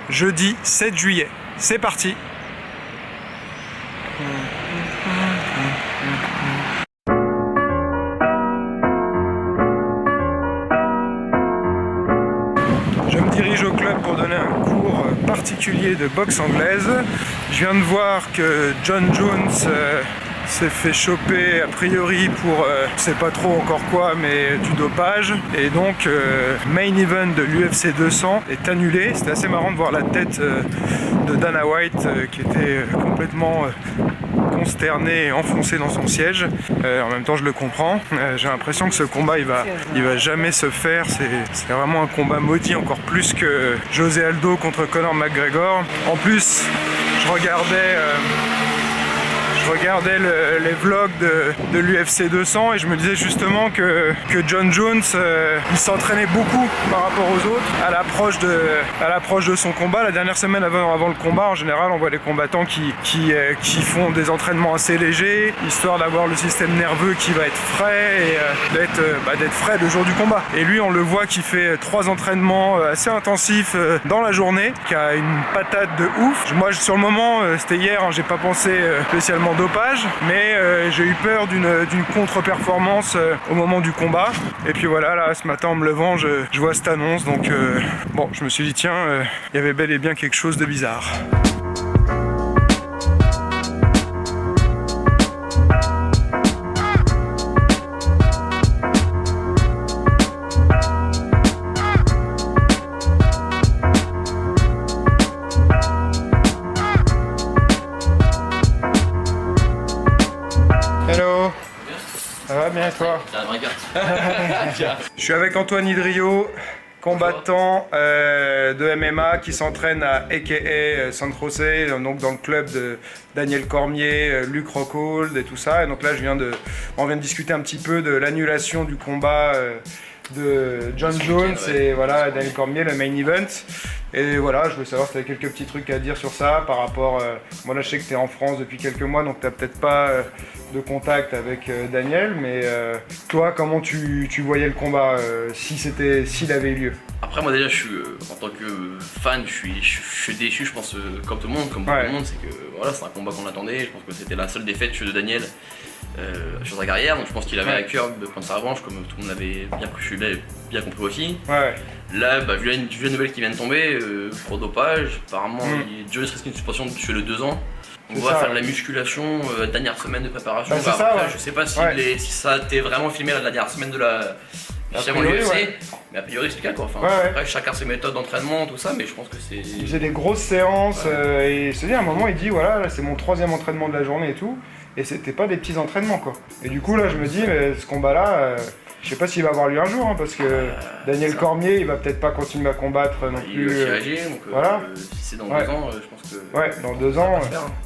jeudi 7 juillet. C'est parti. Je me dirige au club pour donner un cours particulier de boxe anglaise. Je viens de voir que John Jones s'est fait choper a priori pour, je sais pas trop encore quoi, mais du dopage. Et donc, main event de l'UFC 200 est annulé. C'était assez marrant de voir la tête de Dana White qui était complètement consterné et enfoncé dans son siège. En même temps, je le comprends. J'ai l'impression que ce combat, il va jamais se faire. C'est vraiment un combat maudit, encore plus que José Aldo contre Conor McGregor. En plus, je regardais les vlogs de l'UFC 200 et je me disais justement que John Jones il s'entraînait beaucoup par rapport aux autres à l'approche de son combat. La dernière semaine avant le combat, en général on voit les combattants qui font des entraînements assez légers, histoire d'avoir le système nerveux qui va être frais et d'être frais le jour du combat. Et lui on le voit qui fait 3 entraînements assez intensifs dans la journée, qui a une patate de ouf. Moi sur le moment, c'était hier, hein, j'ai pas pensé spécialement dopage, mais j'ai eu peur d'une contre-performance au moment du combat. Et puis voilà, là ce matin en me levant, je vois cette annonce, donc bon, je me suis dit tiens, il y avait bel et bien quelque chose de bizarre. Hello. Ça va bien et toi? Je suis avec Antoine Hidrio, combattant de MMA qui s'entraîne à a.k.a. San José, donc dans le club de Daniel Cormier, Luke Rockhold et tout ça. Et donc là on vient de discuter un petit peu de l'annulation du combat de John Jones et voilà, Daniel Cormier, le main event. Et voilà, je voulais savoir si tu avais quelques petits trucs à dire sur ça par rapport... moi là je sais que tu es en France depuis quelques mois, donc tu n'as peut-être pas de contact avec Daniel, mais toi comment tu voyais le combat s'il avait eu lieu? Après moi déjà je suis en tant que fan, je suis déçu, je pense comme tout le monde, beaucoup de monde, c'est que voilà, c'est un combat qu'on attendait. Je pense que c'était la seule défaite de Daniel sur sa carrière, donc je pense qu'il avait à cœur de prendre sa revanche, comme tout le monde avait bien compris aussi. Là, vu la nouvelle qui vient de tomber, pour dopage, apparemment John risque une suspension de le 2 ans. On va faire de la musculation, dernière semaine de préparation. Je sais pas si ça a été vraiment filmé la dernière semaine de la l'UFC, mais a priori c'est le cas quoi. Enfin, après chacun ses méthodes d'entraînement, tout ça, mais je pense que c'est... Il faisait des grosses séances et je te dis à un moment il dit voilà, là, c'est mon 3e entraînement de la journée et tout, et c'était pas des petits entraînements quoi. Et du coup là je me dis mais ce combat là, je sais pas s'il va avoir lieu un jour, hein, parce que Daniel Cormier il va peut-être pas continuer à combattre non plus. Il va réagir, donc voilà. Si c'est dans 2 ans, je pense que... Ouais, dans 2 ans.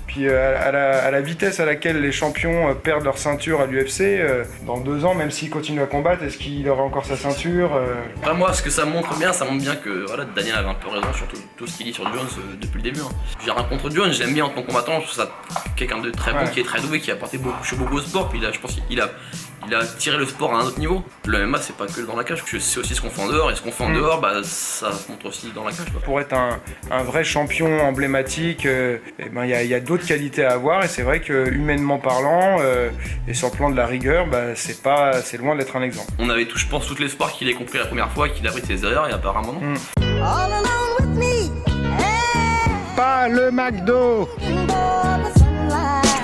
Puis à la vitesse à laquelle les champions perdent leur ceinture à l'UFC, dans 2 ans, même s'il continue à combattre, est-ce qu'il aura encore sa ceinture Après moi, ce que ça montre bien que voilà, Daniel avait un peu raison sur tout ce qu'il dit sur Jones depuis le début. Hein. J'ai rien contre Jones, j'aime bien en tant que combattant, je trouve ça quelqu'un de très bon, qui est très doué, qui a apporté beaucoup au sport, puis là, je pense qu'il a tiré le sport à un autre niveau. Le MMA c'est pas que dans la cage, c'est aussi ce qu'on fait en dehors, et ce qu'on fait en dehors, ça se montre aussi dans la cage. Quoi. Pour être un vrai champion emblématique, il y a d'autres qualités à avoir, et c'est vrai que humainement parlant, et sur le plan de la rigueur, c'est loin d'être un exemple. On avait je pense toutes les sports qu'il ait compris la première fois, qu'il a pris ses erreurs, et apparemment non. Pas le McDo.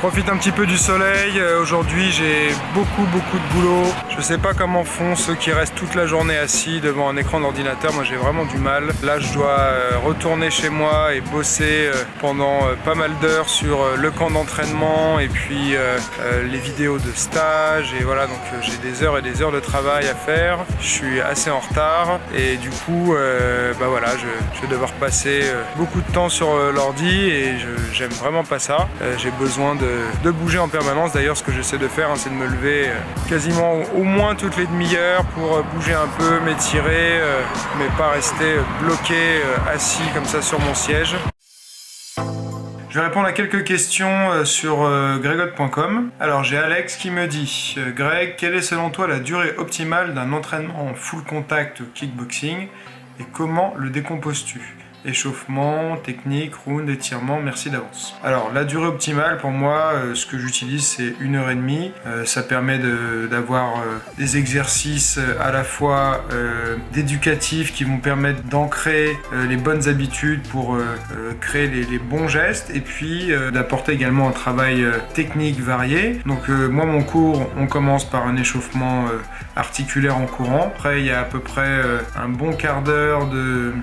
Je profite un petit peu du soleil. Aujourd'hui j'ai beaucoup de boulot. Je sais pas comment font ceux qui restent toute la journée assis devant un écran d'ordinateur. Moi j'ai vraiment du mal. Là je dois retourner chez moi et bosser pendant pas mal d'heures sur le camp d'entraînement et puis les vidéos de stage, et voilà, donc j'ai des heures et des heures de travail à faire. Je suis assez en retard et du coup voilà, je vais devoir passer beaucoup de temps sur l'ordi et j'aime vraiment pas ça. J'ai besoin de bouger en permanence. D'ailleurs ce que j'essaie de faire, c'est de me lever quasiment au moins toutes les demi-heures pour bouger un peu, m'étirer, mais pas rester bloqué assis comme ça sur mon siège. Je vais répondre à quelques questions sur gregot.com. Alors j'ai Alex qui me dit Greg, quelle est selon toi la durée optimale d'un entraînement en full contact kickboxing et comment le décomposes-tu? échauffement, technique, round, étirement, merci d'avance. Alors la durée optimale pour moi, ce que j'utilise c'est 1h30. Ça permet d'avoir des exercices à la fois d'éducatifs qui vont permettre d'ancrer les bonnes habitudes pour créer les bons gestes et puis d'apporter également un travail technique varié. Donc moi mon cours, on commence par un échauffement articulaire en courant. Après il y a à peu près un bon quart d'heure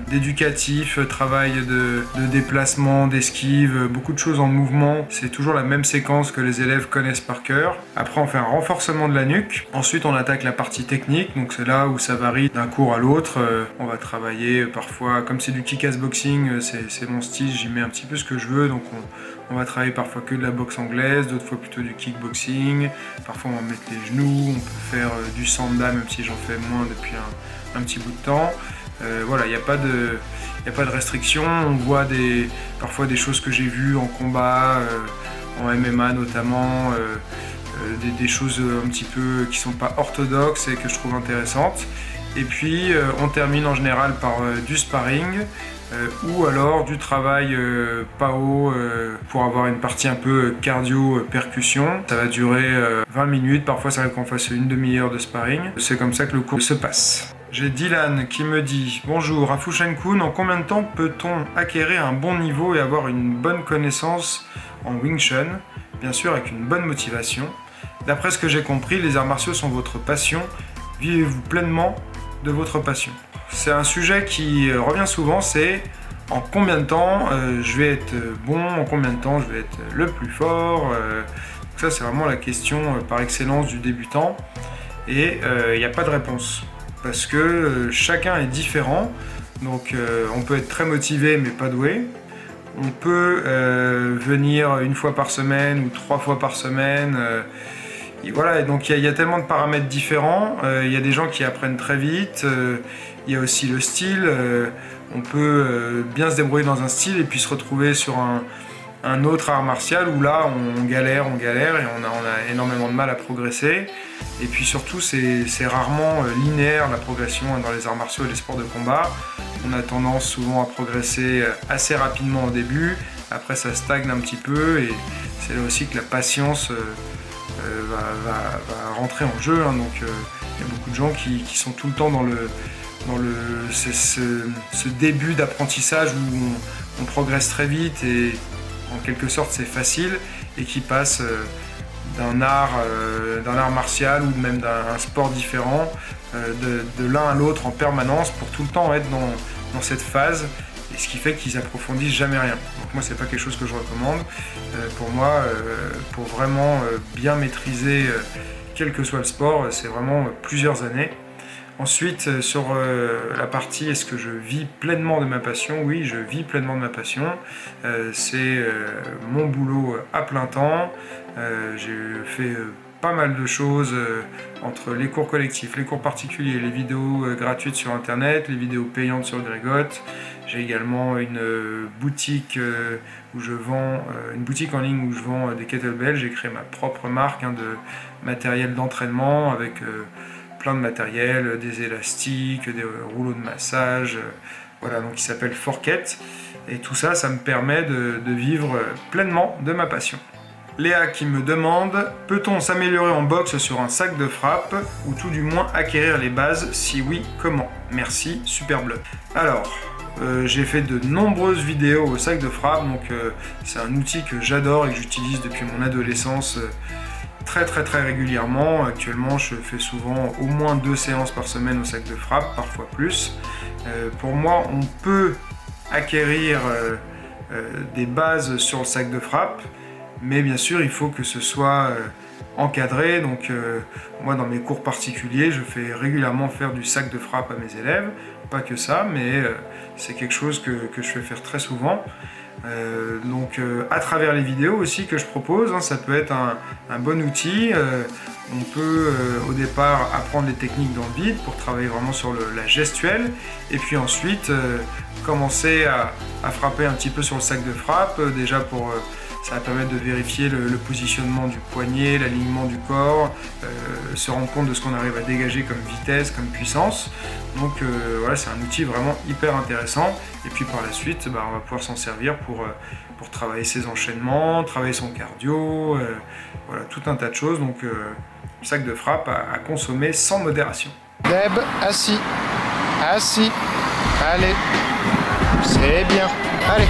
d'éducatif, travail de déplacement, d'esquive, beaucoup de choses en mouvement. C'est toujours la même séquence que les élèves connaissent par cœur. Après on fait un renforcement de la nuque. Ensuite on attaque la partie technique, donc c'est là où ça varie d'un cours à l'autre. On va travailler parfois, comme c'est du kick-ass boxing, c'est mon style, j'y mets un petit peu ce que je veux, donc on va travailler parfois que de la boxe anglaise, d'autres fois plutôt du kickboxing. Parfois on va mettre les genoux, on peut faire du sanda même si j'en fais moins depuis un petit bout de temps. Voilà, il n'y a pas de restriction. On voit parfois des choses que j'ai vues en combat, en MMA notamment, des choses un petit peu qui sont pas orthodoxes et que je trouve intéressantes. Et puis on termine en général par du sparring ou alors du travail PAO pour avoir une partie un peu cardio-percussion. Ça va durer 20 minutes, parfois ça arrive qu'on fasse une demi-heure de sparring. C'est comme ça que le cours se passe. J'ai Dylan qui me dit « Bonjour, Afushen-kun, en combien de temps peut-on acquérir un bon niveau et avoir une bonne connaissance en Wing Chun, bien sûr avec une bonne motivation. D'après ce que j'ai compris, les arts martiaux sont votre passion. Vivez-vous pleinement de votre passion ?» C'est un sujet qui revient souvent, c'est en combien de temps je vais être bon, en combien de temps je vais être le plus fort. Ça c'est vraiment la question par excellence du débutant et il n'y a pas de réponse. Parce que chacun est différent, donc on peut être très motivé mais pas doué. On peut venir une fois par semaine ou 3 fois par semaine. Et voilà, et donc il y a tellement de paramètres différents. Il y a des gens qui apprennent très vite. Il y a aussi le style. On peut bien se débrouiller dans un style et puis se retrouver sur un autre art martial où là on galère et on a énormément de mal à progresser. Et puis surtout c'est rarement linéaire la progression dans les arts martiaux et les sports de combat. On a tendance souvent à progresser assez rapidement au début, après ça stagne un petit peu et c'est là aussi que la patience va rentrer en jeu. Donc il y a beaucoup de gens qui sont tout le temps dans ce début d'apprentissage où on progresse très vite et en quelque sorte c'est facile et qui passe d'un art martial ou même d'un sport différent de l'un à l'autre en permanence pour tout le temps être dans cette phase, et ce qui fait qu'ils approfondissent jamais rien. Donc moi c'est pas quelque chose que je recommande. Pour moi, pour vraiment bien maîtriser quel que soit le sport, c'est vraiment plusieurs années. Ensuite, sur la partie est-ce que je vis pleinement de ma passion? Oui, je vis pleinement de ma passion. C'est mon boulot à plein temps. J'ai fait pas mal de choses entre les cours collectifs, les cours particuliers, les vidéos gratuites sur internet, les vidéos payantes sur Greygot. J'ai également une boutique où je vends une boutique en ligne où je vends des kettlebells. J'ai créé ma propre marque de matériel d'entraînement avec plein de matériel, des élastiques, des rouleaux de massage, voilà, donc qui s'appelle Forket. Et tout ça, ça me permet de vivre pleinement de ma passion. Léa qui me demande, peut-on s'améliorer en boxe sur un sac de frappe ou tout du moins acquérir les bases? Si oui, comment? Merci, Superblood. Alors, j'ai fait de nombreuses vidéos au sac de frappe, donc c'est un outil que j'adore et que j'utilise depuis mon adolescence très régulièrement. Actuellement, je fais souvent au moins 2 séances par semaine au sac de frappe, parfois plus. Pour moi, on peut acquérir des bases sur le sac de frappe, mais bien sûr, il faut que ce soit encadré. Donc, moi, dans mes cours particuliers, je fais régulièrement faire du sac de frappe à mes élèves. Pas que ça, mais c'est quelque chose que je fais faire très souvent. Donc à travers les vidéos aussi que je propose, ça peut être un bon outil. On peut au départ apprendre les techniques dans le vide pour travailler vraiment sur la gestuelle et puis ensuite commencer à frapper un petit peu sur le sac de frappe déjà pour Ça va permettre de vérifier le positionnement du poignet, l'alignement du corps, se rendre compte de ce qu'on arrive à dégager comme vitesse, comme puissance. Donc voilà, c'est un outil vraiment hyper intéressant. Et puis par la suite, on va pouvoir s'en servir pour travailler ses enchaînements, travailler son cardio, voilà, tout un tas de choses. Donc sac de frappe à consommer sans modération. Deb, assis, assis, allez, c'est bien, allez.